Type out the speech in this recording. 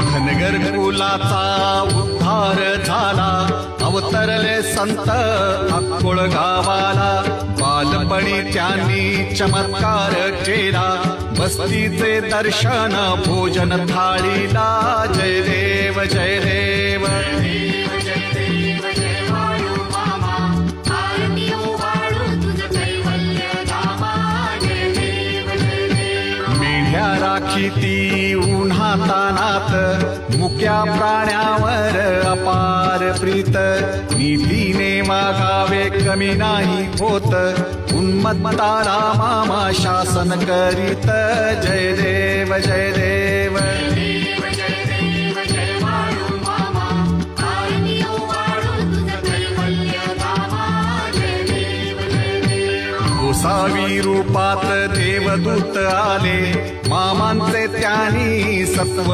धनगर कुलाचा उद्धार झाला, अवतरले संत अक्कोळ गावाला. बालपणी त्यांनी चमत्कार केला, बस्तीचे दर्शन भोजन थाळीला. जय देव जय देव. मेंढ्या राखीती उन्हातानात, मुक्या प्राण्यावर अपार प्रीत. निधीने मागावे कमी नाही होत, उन्मत्ताला मामा शासन करीत. जय देव जय देव. गोसावी रूपात देवदूत आले, मामांचे त्यांनी सत्व